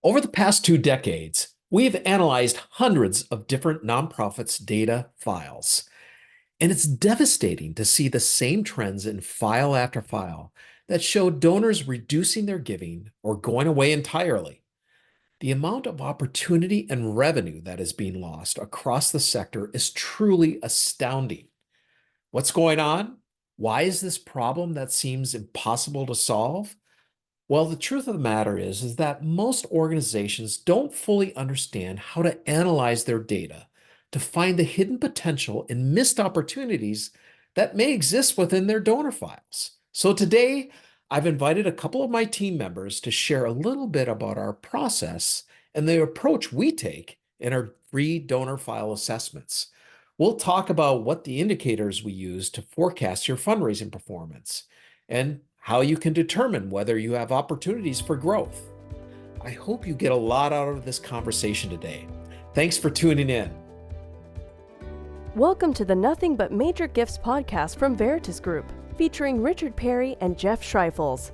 Over the past 2 decades, we've analyzed hundreds of different nonprofits' data files, and it's devastating to see the same trends in file after file that show donors reducing their giving or going away entirely. The amount of opportunity and revenue that is being lost across the sector is truly astounding. What's going on? Why is this problem that seems impossible to solve? Well, the truth of the matter is that most organizations don't fully understand how to analyze their data to find the hidden potential and missed opportunities that may exist within their donor files. So today, I've invited a couple of my team members to share a little bit about our process and the approach we take in our free donor file assessments. We'll talk about what the indicators we use to forecast your fundraising performance and how you can determine whether you have opportunities for growth. I hope you get a lot out of this conversation today. Thanks for tuning in. Welcome to the Nothing But Major Gifts podcast from Veritus Group, featuring Richard Perry and Jeff Schreifels.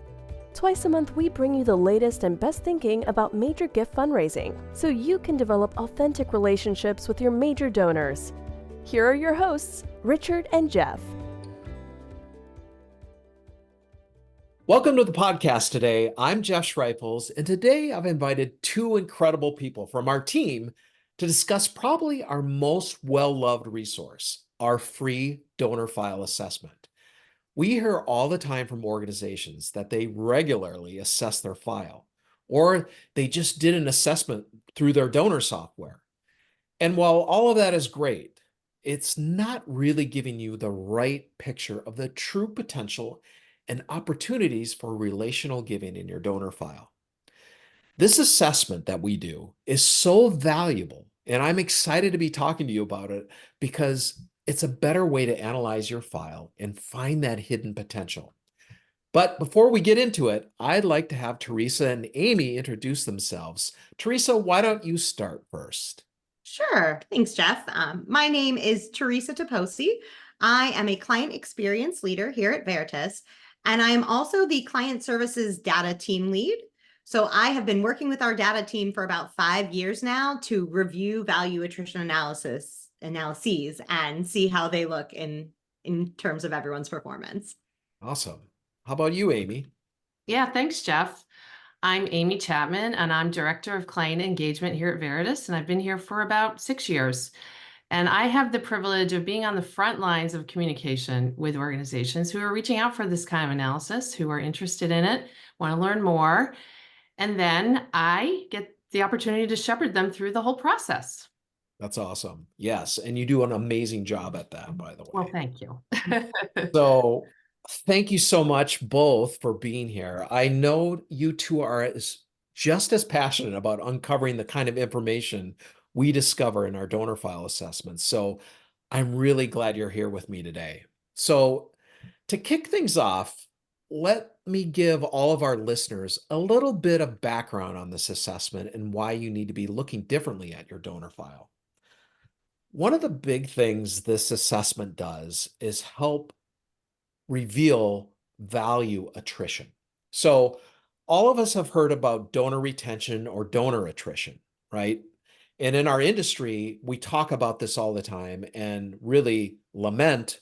Twice a month, we bring you the latest and best thinking about major gift fundraising, so you can develop authentic relationships with your major donors. Here are your hosts, Richard and Jeff. Welcome to the podcast today. I'm Jeff Schreifels, and today I've invited two incredible people from our team to discuss probably our most well-loved resource, our free donor file assessment. We hear all the time from organizations that they regularly assess their file, or they just did an assessment through their donor software. And while all of that is great, it's not really giving you the right picture of the true potential and opportunities for relational giving in your donor file. This assessment that we do is so valuable, and I'm excited to be talking to you about it because it's a better way to analyze your file and find that hidden potential. But before we get into it, I'd like to have Theresa and Amy introduce themselves. Theresa, why don't you start first? Sure. Thanks, Jeff. My name is Theresa Tapocsi. I am a client experience leader here at Veritus, and I am also the client services data team lead. So I have been working with our data team for about 5 years now to review value attrition analyses and see how they look in terms of everyone's performance. Awesome. How about you, Amy? Yeah, thanks, Jeff. I'm Amy Chapman, and I'm Director of Client Engagement here at Veritus, and I've been here for about 6 years. And I have the privilege of being on the front lines of communication with organizations who are reaching out for this kind of analysis, who are interested in it, want to learn more. And then I get the opportunity to shepherd them through the whole process. That's awesome. Yes, and you do an amazing job at that, by the way. Well, thank you. So thank you so much both for being here. I know you two are just as passionate about uncovering the kind of information we discover in our donor file assessments. So I'm really glad you're here with me today. So to kick things off, let me give all of our listeners a little bit of background on this assessment and why you need to be looking differently at your donor file. One of the big things this assessment does is help reveal value attrition. So all of us have heard about donor retention or donor attrition, right? And in our industry, we talk about this all the time and really lament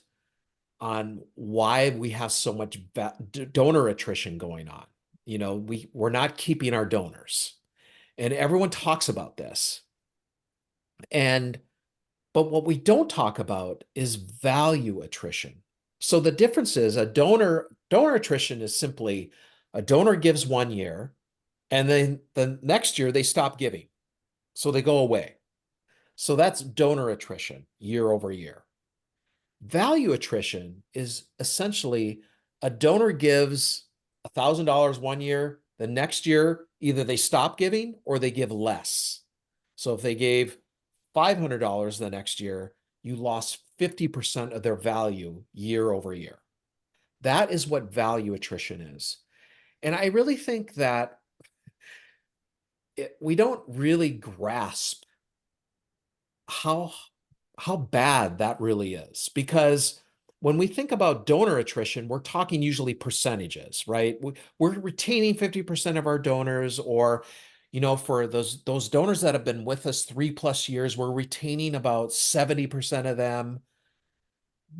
on why we have so much donor attrition going on. You know, we're not keeping our donors, and everyone talks about this. But what we don't talk about is value attrition. So the difference is donor attrition is simply a donor gives 1 year, and then the next year they stop giving. So they go away. So that's donor attrition year over year. Value attrition is essentially a donor gives $1,000 1 year, the next year, either they stop giving or they give less. So if they gave $500 the next year, you lost 50% of their value year over year. That is what value attrition is. And I really think that we don't really grasp how bad that really is, because when we think about donor attrition, we're talking usually percentages, right? We're retaining 50% of our donors, or For those donors that have been with us 3+ years, we're retaining about 70% of them.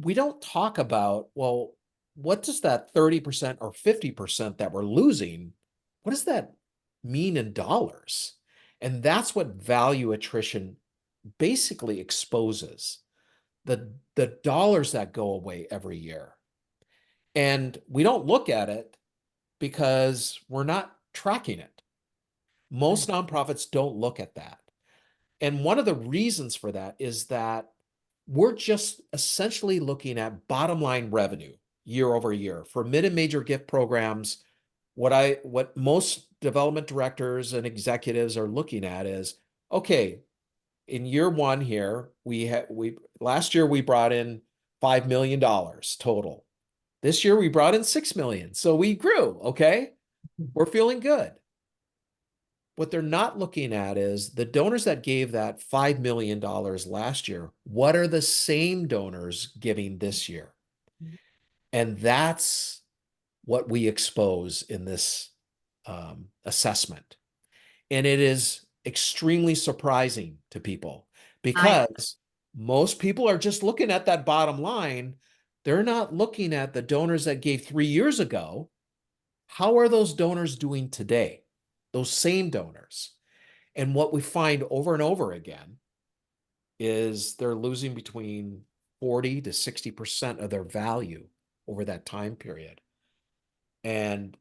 We don't talk about, well, what does that 30% or 50% that we're losing, what does that mean in dollars? And that's what value attrition basically exposes, the dollars that go away every year. And we don't look at it because we're not tracking it. Most nonprofits don't look at that. And one of the reasons for that is that we're just essentially looking at bottom line revenue year over year. For mid and major gift programs, what most development directors and executives are looking at is, okay, in year one here, last year we brought in $5 million total. This year we brought in 6 million. So we grew, okay? We're feeling good. What they're not looking at is the donors that gave that $5 million last year, what are the same donors giving this year? And that's what we expose in this assessment. And it is extremely surprising to people because most people are just looking at that bottom line. They're not looking at the donors that gave 3 years ago. How are those donors doing today? Those same donors. And what we find over and over again is they're losing between 40 to 60% of their value over that time period. And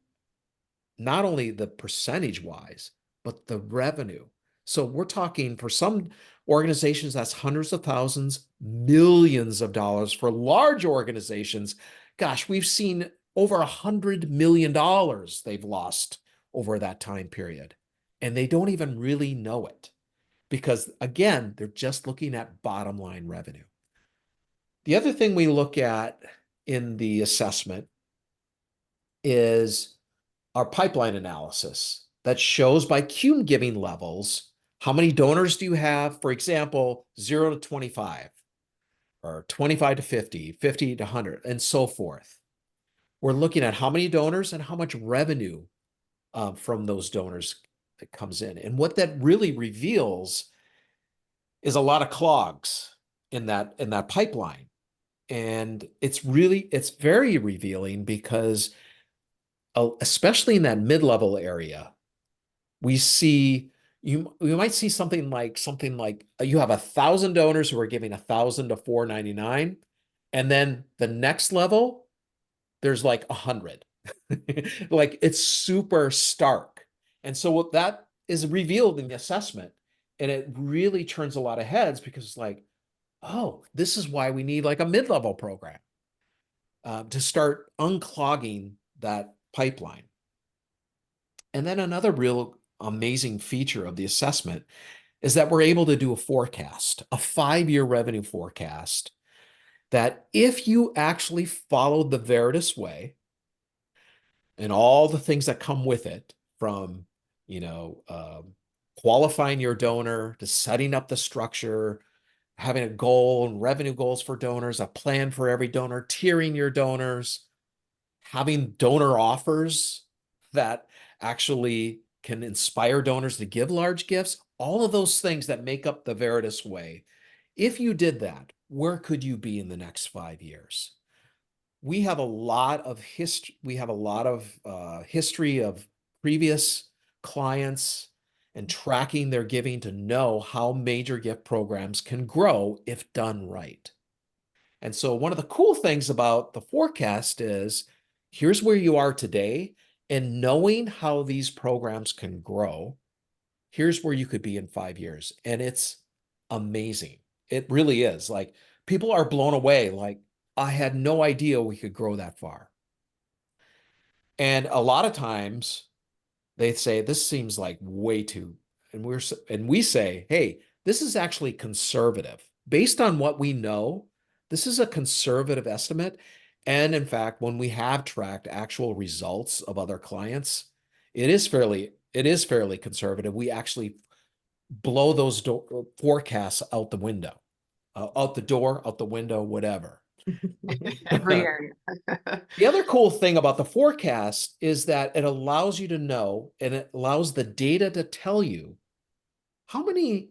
not only the percentage wise, but the revenue. So we're talking, for some organizations, that's hundreds of thousands, millions of dollars. For large organizations, gosh, we've seen over $100 million they've lost over that time period. And they don't even really know it because, again, they're just looking at bottom line revenue. The other thing we look at in the assessment is our pipeline analysis that shows by cum giving levels, how many donors do you have? For example, 0 to 25, or 25 to 50, 50 to 100, and so forth. We're looking at how many donors and how much revenue from those donors that comes in. And what that really reveals is a lot of clogs in that pipeline. And it's very revealing because especially in that mid-level area, we might see something like you have 1,000 donors who are giving 1,000 to 499, and then the next level, there's like 100. Like it's super stark. And so what that is revealed in the assessment, and it really turns a lot of heads because it's like, oh, this is why we need like a mid-level program to start unclogging that pipeline. And then another real amazing feature of the assessment is that we're able to do a forecast, a 5-year revenue forecast, that if you actually followed the Veritus way and all the things that come with it, from qualifying your donor to setting up the structure, having a goal and revenue goals for donors, a plan for every donor, tiering your donors, having donor offers that actually can inspire donors to give large gifts, all of those things that make up the Veritus way. If you did that, where could you be in the next 5 years? We have a lot of history. We have a lot of history of previous clients and tracking their giving to know how major gift programs can grow if done right. And so one of the cool things about the forecast is, here's where you are today, and knowing how these programs can grow, here's where you could be in 5 years. And it's amazing. It really is. Like, people are blown away. Like, I had no idea we could grow that far. And a lot of times they say, this seems like way too, and we say, hey, this is actually conservative. Based on what we know, this is a conservative estimate. And in fact, when we have tracked actual results of other clients, it is fairly conservative. We actually blow those forecasts out the window, out the door, out the window, whatever. every year. The other cool thing about the forecast is that it allows you to know, and it allows the data to tell you how many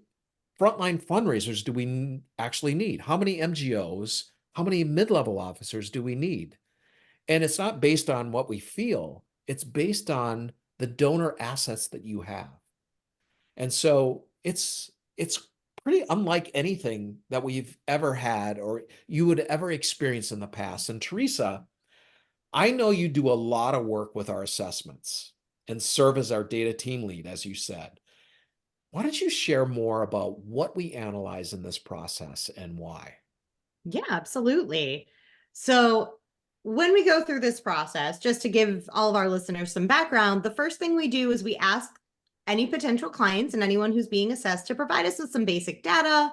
frontline fundraisers do we actually need? How many MGOs, how many mid-level officers do we need? And it's not based on what we feel, it's based on the donor assets that you have. And so it's pretty unlike anything that we've ever had or you would ever experience in the past. And Theresa, I know you do a lot of work with our assessments and serve as our data team lead, as you said. Why don't you share more about what we analyze in this process and why? Yeah, absolutely. So when we go through this process, just to give all of our listeners some background, the first thing we do is we ask any potential clients and anyone who's being assessed to provide us with some basic data.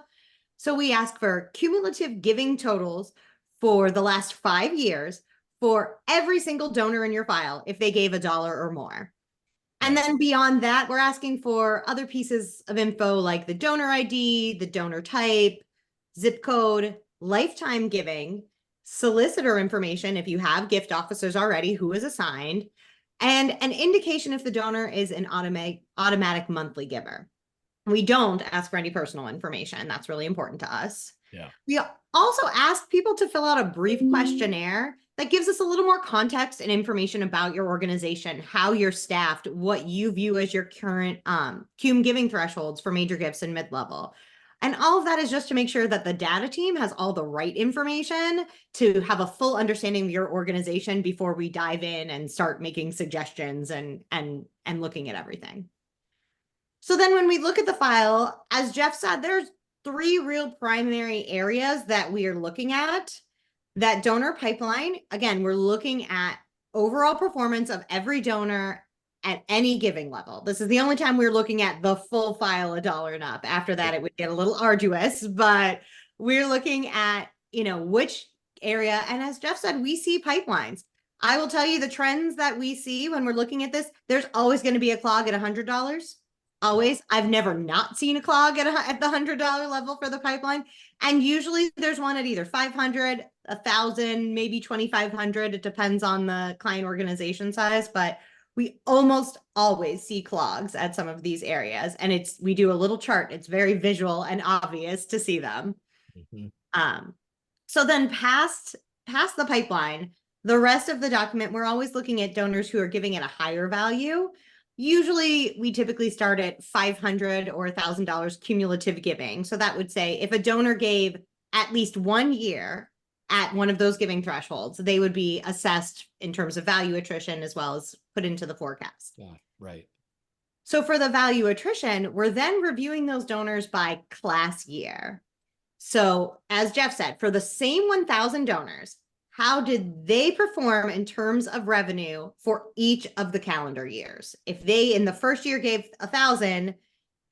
So we ask for cumulative giving totals for the last 5 years for every single donor in your file if they gave $1 or more. And then beyond that, we're asking for other pieces of info like the donor ID, the donor type, zip code, lifetime giving, solicitor information if you have gift officers already who is assigned, and an indication if the donor is an automatic monthly giver. We don't ask for any personal information. That's really important to us. Yeah. We also ask people to fill out a brief questionnaire that gives us a little more context and information about your organization, how you're staffed, what you view as your current cum giving thresholds for major gifts and mid-level. And all of that is just to make sure that the data team has all the right information to have a full understanding of your organization before we dive in and start making suggestions and looking at everything. So then when we look at the file, as Jeff said, there's 3 real primary areas that we are looking at. That donor pipeline, again, we're looking at overall performance of every donor at any giving level. This is the only time we're looking at the full file, $1 and up. After that, it would get a little arduous, but we're looking at, which area. And as Jeff said, we see pipelines. I will tell you the trends that we see when we're looking at this, there's always going to be a clog at $100. Always. I've never not seen a clog at the $100 level for the pipeline. And usually there's one at either 500, 1,000, maybe 2,500. It depends on the client organization size, but we almost always see clogs at some of these areas. And we do a little chart. It's very visual and obvious to see them. Mm-hmm. So then past the pipeline, the rest of the document, we're always looking at donors who are giving at a higher value. Usually we typically start at $500 or $1,000 cumulative giving. So that would say if a donor gave at least 1 year at one of those giving thresholds, they would be assessed in terms of value attrition as well as put into the forecast. Yeah, right. So for the value attrition, we're then reviewing those donors by class year. So as Jeff said, for the same 1,000 donors, how did they perform in terms of revenue for each of the calendar years? If they in the first year gave 1,000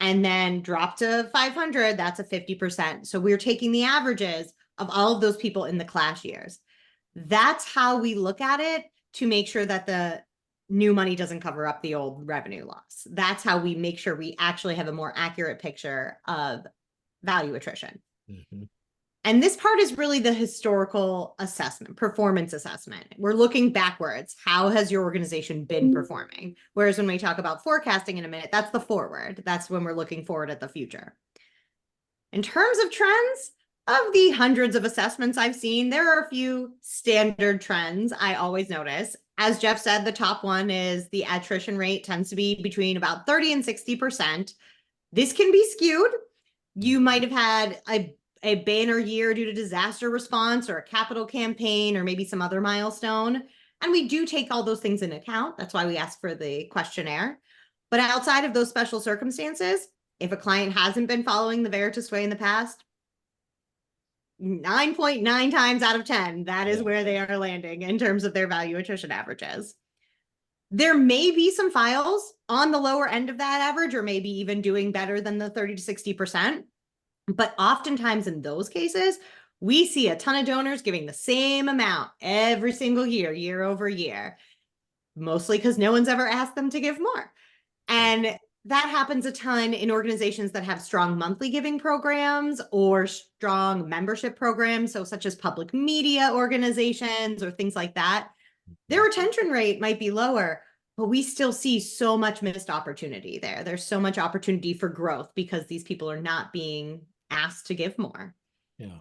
and then dropped to 500, that's a 50%. So we're taking the averages of all of those people in the class years. That's how we look at it to make sure that the new money doesn't cover up the old revenue loss. That's how we make sure we actually have a more accurate picture of value attrition. Mm-hmm. And this part is really the historical assessment, performance assessment. We're looking backwards. How has your organization been performing? Whereas when we talk about forecasting in a minute, that's the forward. That's when we're looking forward at the future. In terms of trends, of the hundreds of assessments I've seen, there are a few standard trends I always notice. As Jeff said, the top one is the attrition rate tends to be between about 30 and 60%. This can be skewed. You might have had a banner year due to disaster response or a capital campaign or maybe some other milestone. And we do take all those things into account. That's why we ask for the questionnaire. But outside of those special circumstances, if a client hasn't been following the Veritus way in the past, 9.9 times out of 10, that is where they are landing in terms of their value attrition averages. There may be some files on the lower end of that average, or maybe even doing better than the 30 to 60%. But oftentimes in those cases, we see a ton of donors giving the same amount every single year, year over year, mostly because no one's ever asked them to give more. And that happens a ton in organizations that have strong monthly giving programs or strong membership programs, so such as public media organizations or things like that. Their retention rate might be lower, but we still see so much missed opportunity there. There's so much opportunity for growth because these people are not being asked to give more. Yeah.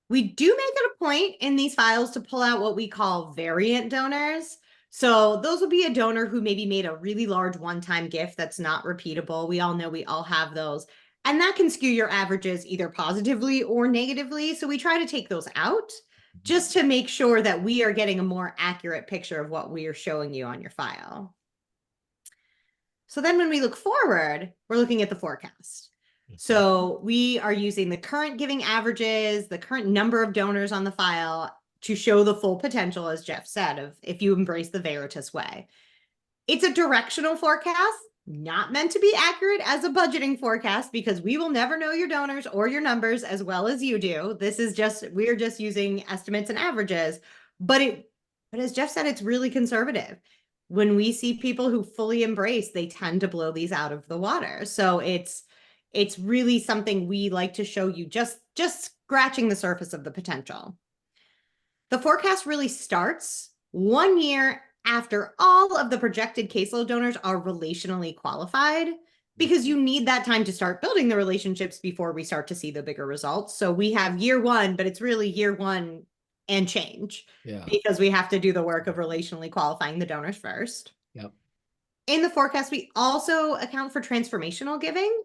We do make it a point in these files to pull out what we call variant donors. So those would be a donor who maybe made a really large one-time gift that's not repeatable. We all know we all have those. And that can skew your averages either positively or negatively. So we try to take those out just to make sure that we are getting a more accurate picture of what we are showing you on your file. So then when we look forward, we're looking at the forecast. So we are using the current giving averages, the current number of donors on the file to show the full potential, as Jeff said, of if you embrace the Veritus way. It's a directional forecast, not meant to be accurate as a budgeting forecast because we will never know your donors or your numbers as well as you do. This is just, we're just using estimates and averages, but as Jeff said, it's really conservative. When we see people who fully embrace, they tend to blow these out of the water. So it's really something we like to show you, just scratching the surface of the potential. The forecast really starts 1 year after all of the projected caseload donors are relationally qualified, because you need that time to start building the relationships before we start to see the bigger results. So we have year 1, but it's really year 1 and change, because we have to do the work of relationally qualifying the donors first. Yep. In the forecast, we also account for transformational giving,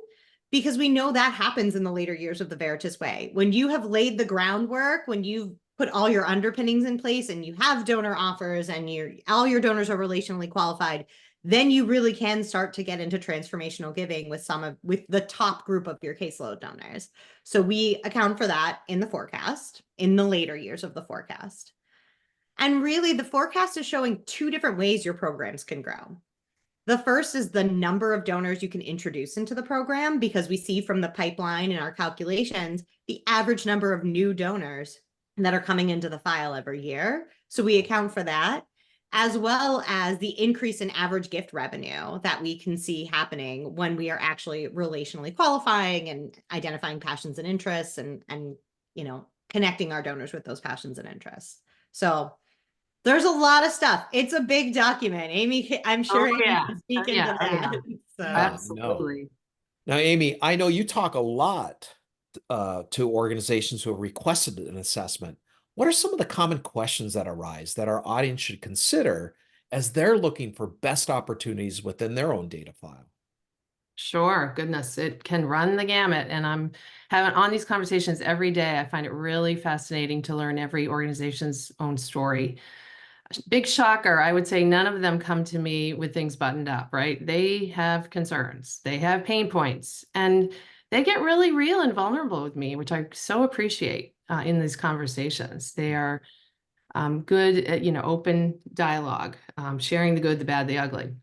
because we know that happens in the later years of the Veritus way. When you have laid the groundwork, when you've put all your underpinnings in place and you have donor offers and all your donors are relationally qualified, then you really can start to get into transformational giving with the top group of your caseload donors. So we account for that in the forecast, in the later years of the forecast. And really, the forecast is showing 2 different ways your programs can grow. The first is the number of donors you can introduce into the program, because we see from the pipeline in our calculations, the average number of new donors that are coming into the file every year. So we account for that, as well as the increase in average gift revenue that we can see happening when we are actually relationally qualifying and identifying passions and interests and connecting our donors with those passions and interests. So there's a lot of stuff. It's a big document. Amy, I'm sure Amy can speak into that. So. Absolutely. Now, Amy, I know you talk a lot to organizations who have requested an assessment. What are some of the common questions that arise that our audience should consider as they're looking for best opportunities within their own data file? Sure. Goodness, it can run the gamut. And I'm having on these conversations every day. I find it really fascinating to learn every organization's own story. Big shocker, I would say none of them come to me with things buttoned up, right? They have concerns, they have pain points, and they get really real and vulnerable with me, which I so appreciate in these conversations. They are good at, open dialogue, sharing the good, the bad, the ugly.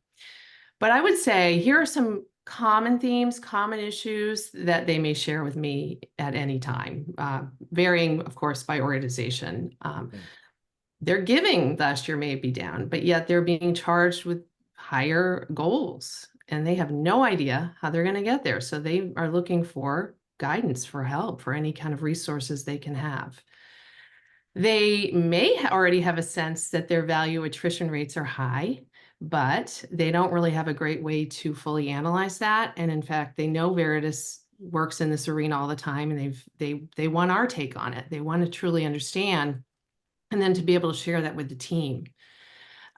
But I would say here are some common themes, common issues that they may share with me at any time, varying, of course, by organization. Their giving last year may be down, but yet they're being charged with higher goals and they have no idea how they're going to get there. So they are looking for guidance, for help, for any kind of resources they can have. They may already have a sense that their value attrition rates are high, but they don't really have a great way to fully analyze that. And in fact, they know Veritus works in this arena all the time, and they want our take on it. They want to truly understand, and then to be able to share that with the team.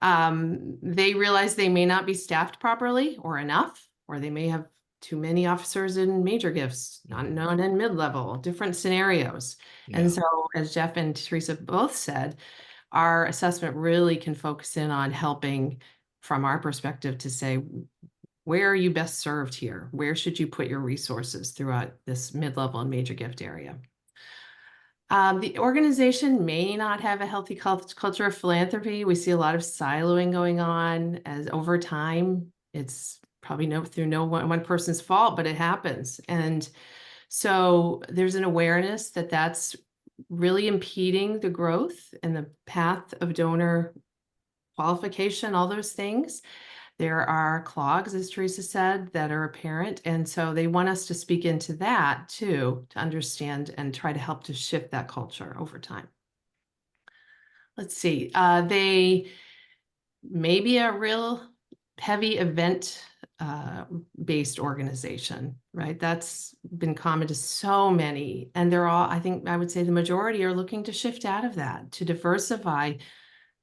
They realize they may not be staffed properly or enough, or they may have too many officers in major gifts, none in mid-level, different scenarios. Yeah. And so, as Jeff and Theresa both said, our assessment really can focus in on helping from our perspective to say, where are you best served here? Where should you put your resources throughout this mid-level and major gift area? The organization may not have a healthy culture of philanthropy. We see a lot of siloing going on as over time. It's probably through no one person's fault, but it happens. And so there's an awareness that that's really impeding the growth and the path of donor qualification, all those things. There are clogs, as Theresa said, that are apparent. And so they want us to speak into that too, to understand and try to help to shift that culture over time. Let's see, they may be a real heavy event based organization, right? That's been common to so many. And they're all, I think I would say the majority are looking to shift out of that, to diversify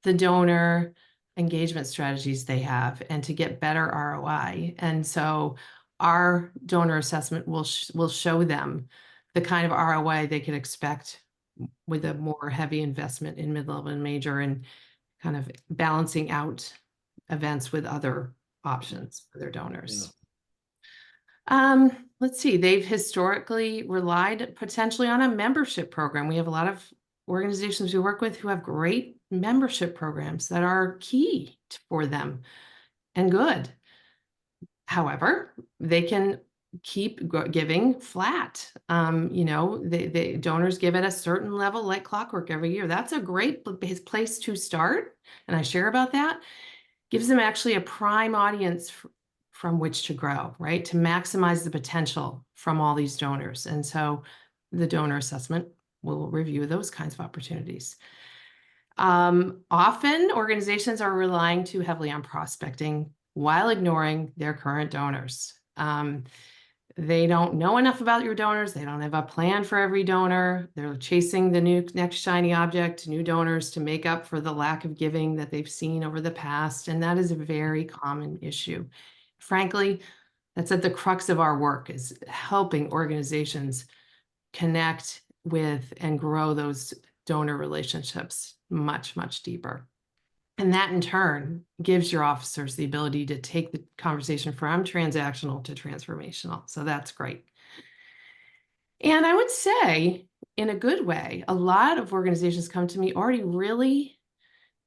the donor engagement strategies they have and to get better ROI. And so our donor assessment will show them the kind of ROI they could expect with a more heavy investment in mid-level and major, and kind of balancing out events with other options for their donors. Let's see, they've historically relied potentially on a membership program. We have a lot of organizations we work with who have great membership programs that are key for them and good. However, they can keep giving flat. The donors give at a certain level like clockwork every year. That's a great place to start. And I share about that. Gives them actually a prime audience from which to grow, right? To maximize the potential from all these donors. And so the donor assessment will review those kinds of opportunities. Often organizations are relying too heavily on prospecting while ignoring their current donors. They don't know enough about your donors. They don't have a plan for every donor. They're chasing the next shiny object, new donors, to make up for the lack of giving that they've seen over the past. And that is a very common issue. Frankly, that's at the crux of our work, is helping organizations connect with and grow those donor relationships much, much deeper. And that in turn gives your officers the ability to take the conversation from transactional to transformational. So that's great. And I would say, in a good way, a lot of organizations come to me already really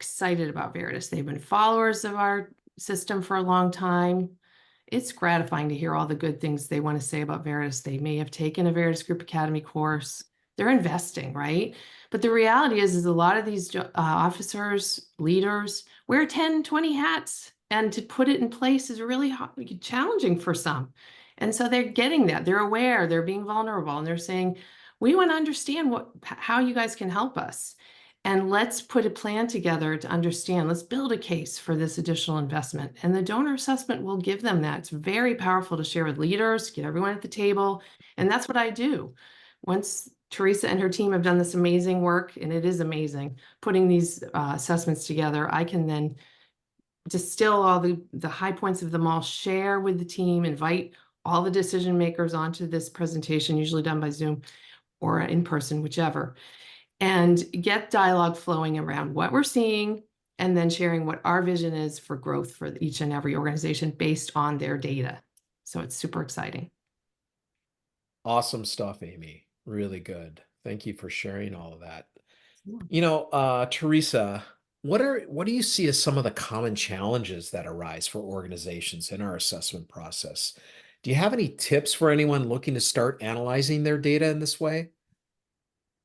excited about Veritus. They've been followers of our system for a long time. It's gratifying to hear all the good things they want to say about Veritus. They may have taken a Veritus Group Academy course. They're investing, right? But the reality is a lot of these officers, leaders, wear 10, 20 hats. And to put it in place is really challenging for some. And so they're getting that. They're aware. They're being vulnerable. And they're saying, we want to understand how you guys can help us. And let's put a plan together to understand. Let's build a case for this additional investment. And the donor assessment will give them that. It's very powerful to share with leaders, get everyone at the table. And that's what I do. Once Theresa and her team have done this amazing work, and it is amazing, putting these assessments together, I can then distill all the high points of them all, share with the team, invite all the decision makers onto this presentation, usually done by Zoom or in person, whichever, and get dialogue flowing around what we're seeing, and then sharing what our vision is for growth for each and every organization based on their data. So it's super exciting. Awesome stuff, Amy. Really good. Thank you for sharing all of that. Theresa, what do you see as some of the common challenges that arise for organizations in our assessment process? Do you have any tips for anyone looking to start analyzing their data in this way?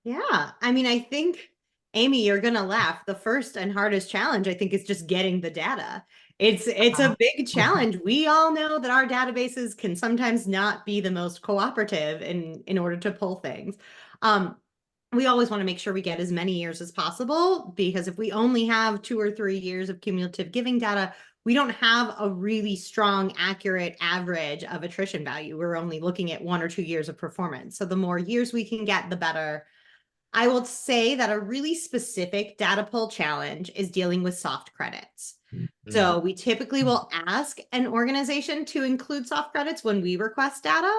Yeah, I mean, I think, Amy, you're gonna laugh. The first and hardest challenge, I think, is just getting the data. It's a big challenge. We all know that our databases can sometimes not be the most cooperative in order to pull things. We always want to make sure we get as many years as possible, because if we only have 2 or 3 years of cumulative giving data, we don't have a really strong, accurate average of attrition value. We're only looking at 1 or 2 years of performance. So the more years we can get, the better. I will say that a really specific data pull challenge is dealing with soft credits. So we typically will ask an organization to include soft credits when we request data,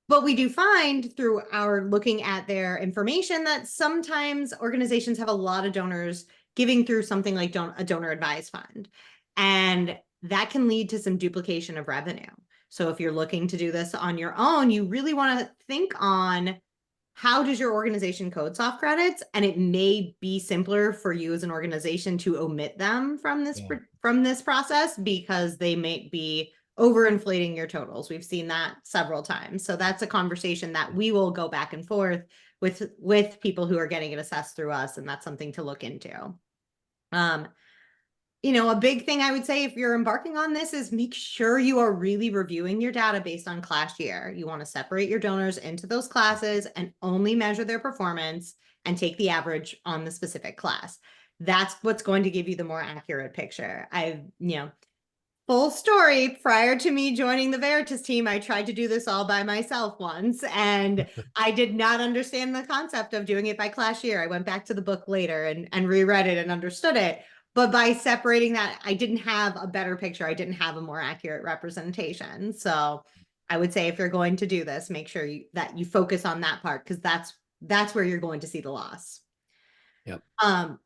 but we do find through our looking at their information that sometimes organizations have a lot of donors giving through something like a donor advised fund. And that can lead to some duplication of revenue. So if you're looking to do this on your own, you really want to think on, how does your organization code soft credits? And it may be simpler for you as an organization to omit them from this process, because they may be overinflating your totals. We've seen that several times. So that's a conversation that we will go back and forth with people who are getting it assessed through us, and that's something to look into. A big thing I would say if you're embarking on this is make sure you are really reviewing your data based on class year. You want to separate your donors into those classes and only measure their performance and take the average on the specific class. That's what's going to give you the more accurate picture. Full story, prior to me joining the Veritus team, I tried to do this all by myself once, and I did not understand the concept of doing it by class year. I went back to the book later and reread it and understood it. But by separating that, I didn't have a better picture. I didn't have a more accurate representation. So I would say if you're going to do this, make sure that you focus on that part, because that's where you're going to see the loss. Yep. A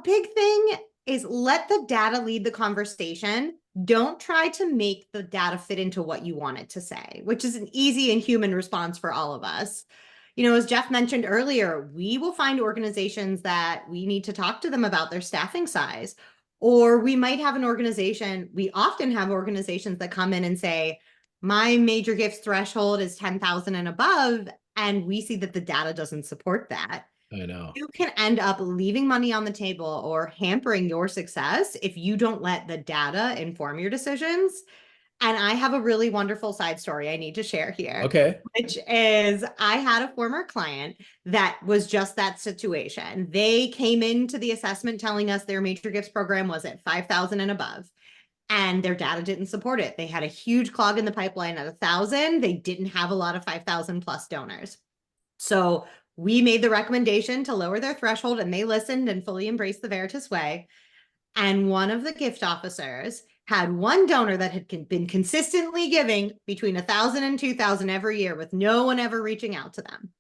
big thing is let the data lead the conversation. Don't try to make the data fit into what you want it to say, which is an easy and human response for all of us. As Jeff mentioned earlier, we will find organizations that we need to talk to them about their staffing size, or we might have we often have organizations that come in and say, my major gifts threshold is 10,000 and above, and we see that the data doesn't support that. I know. You can end up leaving money on the table or hampering your success if you don't let the data inform your decisions. And I have a really wonderful side story I need to share here. Okay. Which is I had a former client that was just that situation. They came into the assessment telling us their major gifts program was at 5,000 and above, and their data didn't support it. They had a huge clog in the pipeline at 1,000. They didn't have a lot of 5,000 plus donors. So we made the recommendation to lower their threshold, and they listened and fully embraced the Veritus way. And one of the gift officers had one donor that had been consistently giving between 1,000 and 2,000 every year with no one ever reaching out to them.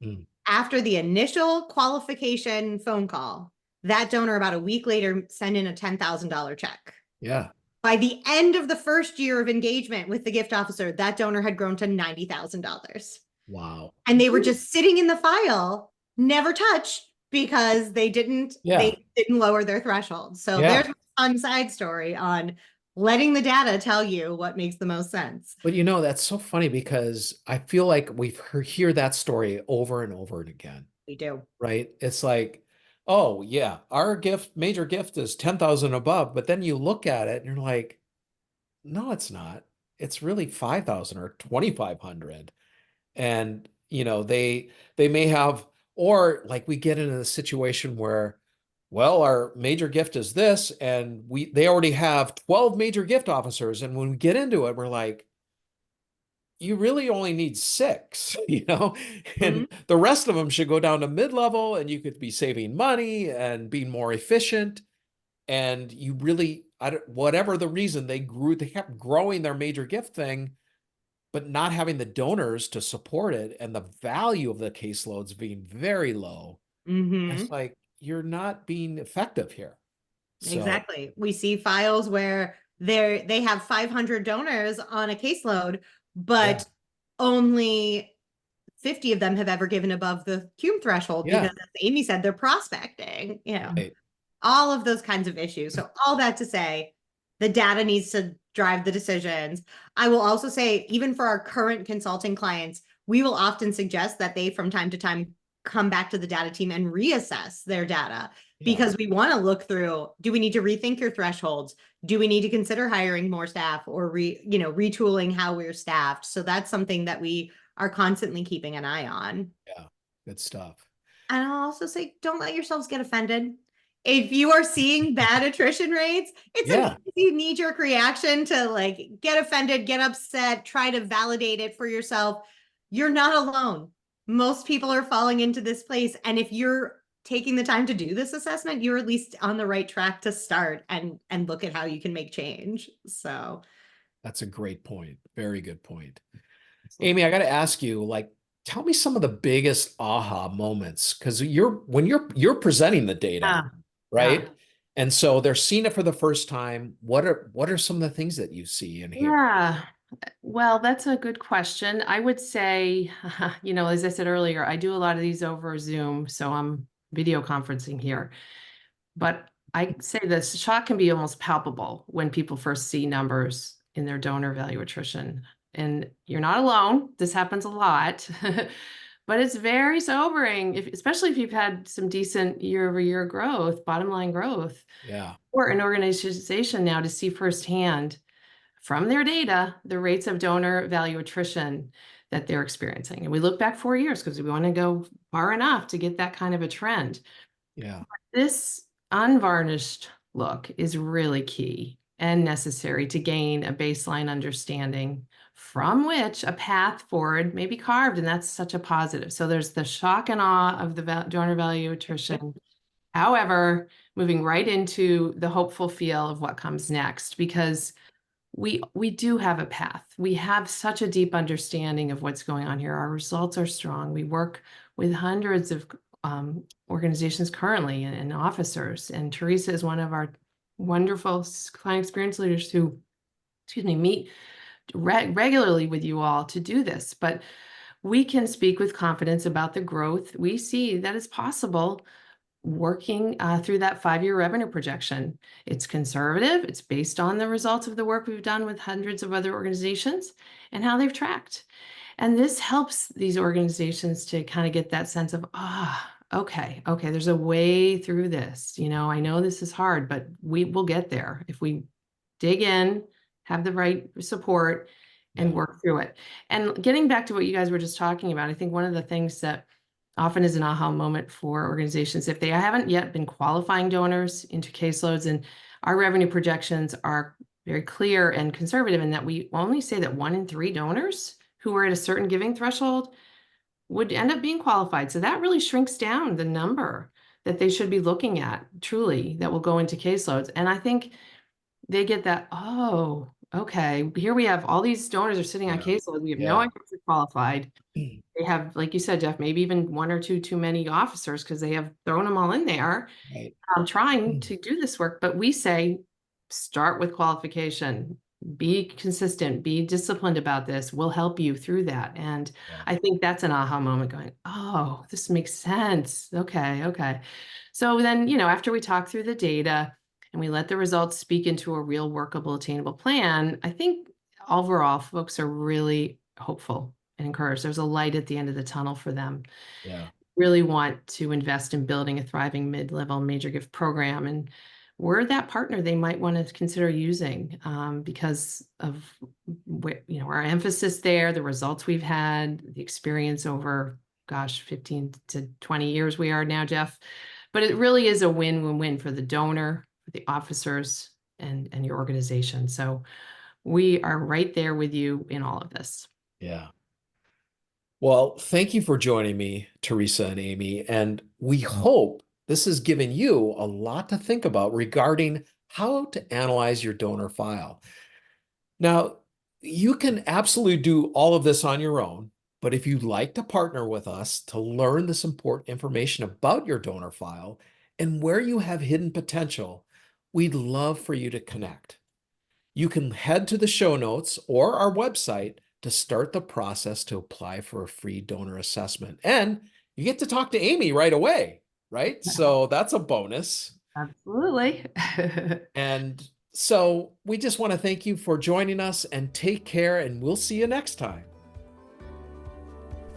Mm. After the initial qualification phone call, that donor about a week later sent in a $10,000 check. Yeah. By the end of the first year of engagement with the gift officer, that donor had grown to $90,000. Wow. And they were just sitting in the file, never touched, because they didn't lower their threshold. So there's a fun side story on letting the data tell you what makes the most sense. But that's so funny, because I feel like hear that story over and over again. We do. Right? It's like, oh yeah, our major gift is 10,000 above, but then you look at it and you're like, no, it's not. It's really 5,000 or 2,500. And they may have, or like we get into the situation where, well, our major gift is this, and they already have 12 major gift officers, and when we get into it, we're like, you really only need 6, and the rest of them should go down to mid-level, and you could be saving money and being more efficient. And you really, whatever the reason, they kept growing their major gift thing, but not having the donors to support it, and the value of the caseloads being very low. It's like, you're not being effective here. So, exactly. We see files where they have 500 donors on a caseload, but only 50 of them have ever given above the CUME threshold, because as Amy said, they're prospecting, right. all of those kinds of issues. So all that to say, the data needs to drive the decisions. I will also say, even for our current consulting clients, we will often suggest that they from time to time come back to the data team and reassess their data, because we want to look through, do we need to rethink your thresholds? Do we need to consider hiring more staff, or retooling how we're staffed? So that's something that we are constantly keeping an eye on. Yeah, good stuff. And I'll also say, don't let yourselves get offended. If you are seeing bad attrition rates, it's an easy knee-jerk reaction to get offended, get upset, try to validate it for yourself. You're not alone. Most people are falling into this place. And if you're taking the time to do this assessment, you're at least on the right track to start and look at how you can make change. So that's a great point. Very good point. Amy, I got to ask you, tell me some of the biggest aha moments, because when you're presenting the data, right? And so they're seeing it for the first time. What are some of the things that you see and hear? Yeah, well, that's a good question. I would say, as I said earlier, I do a lot of these over Zoom, so I'm video conferencing here. But I say this shock can be almost palpable when people first see numbers in their donor value attrition. And you're not alone. This happens a lot. but it's very sobering, especially if you've had some decent year-over-year growth, bottom line growth, Yeah. or an organization now to see firsthand from their data the rates of donor value attrition that they're experiencing. And we look back 4 years because we want to go far enough to get that kind of a trend. Yeah. This unvarnished look is really key and necessary to gain a baseline understanding from which a path forward may be carved, and that's such a positive. So there's the shock and awe of the donor value attrition. However, moving right into the hopeful feel of what comes next, because we do have a path. We have such a deep understanding of what's going on here. Our results are strong. We work with hundreds of organizations currently and officers. And Theresa is one of our wonderful client experience leaders who, meet regularly with you all to do this. But we can speak with confidence about the growth we see that is possible working through that 5-year revenue projection. It's conservative. It's based on the results of the work we've done with hundreds of other organizations and how they've tracked. And this helps these organizations to kind of get that sense of, okay, there's a way through this. I know this is hard, but we will get there if we dig in, have the right support, and work through it. And getting back to what you guys were just talking about, I think one of the things that often is an aha moment for organizations, if they haven't yet been qualifying donors into caseloads, and our revenue projections are very clear and conservative in that we only say that 1 in 3 donors who are at a certain giving threshold would end up being qualified. So that really shrinks down the number that they should be looking at truly that will go into caseloads. And I think they get that, oh, okay, here we have all these donors are sitting on caseload. We have no idea if they're qualified. They have, like you said, Jeff, maybe even 1 or 2 too many officers because they have thrown them all in there trying to do this work. But we say, start with qualification, be consistent, be disciplined about this. We'll help you through that. And I think that's an aha moment going, oh, this makes sense. Okay. So then, after we talk through the data and we let the results speak into a real workable, attainable plan, I think overall folks are really hopeful and encouraged. There's a light at the end of the tunnel for them. Really want to invest in building a thriving mid-level major gift program. And we're that partner they might want to consider using because of our emphasis there, the results we've had, the experience over, 15 to 20 years we are now, Jeff. But it really is a win-win-win for the donor, for the officers, and your organization. So we are right there with you in all of this. Yeah. Well, thank you for joining me, Theresa and Amy, and we hope this has given you a lot to think about regarding how to analyze your donor file. Now, you can absolutely do all of this on your own, but if you'd like to partner with us to learn this important information about your donor file and where you have hidden potential, we'd love for you to connect. You can head to the show notes or our website to start the process to apply for a free donor assessment. And you get to talk to Amy right away, right? So that's a bonus. Absolutely. And so we just want to thank you for joining us and take care, and we'll see you next time.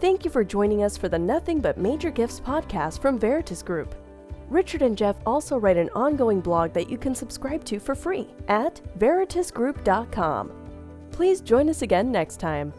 Thank you for joining us for the Nothing But Major Gifts podcast from Veritus Group. Richard and Jeff also write an ongoing blog that you can subscribe to for free at veritusgroup.com. Please join us again next time.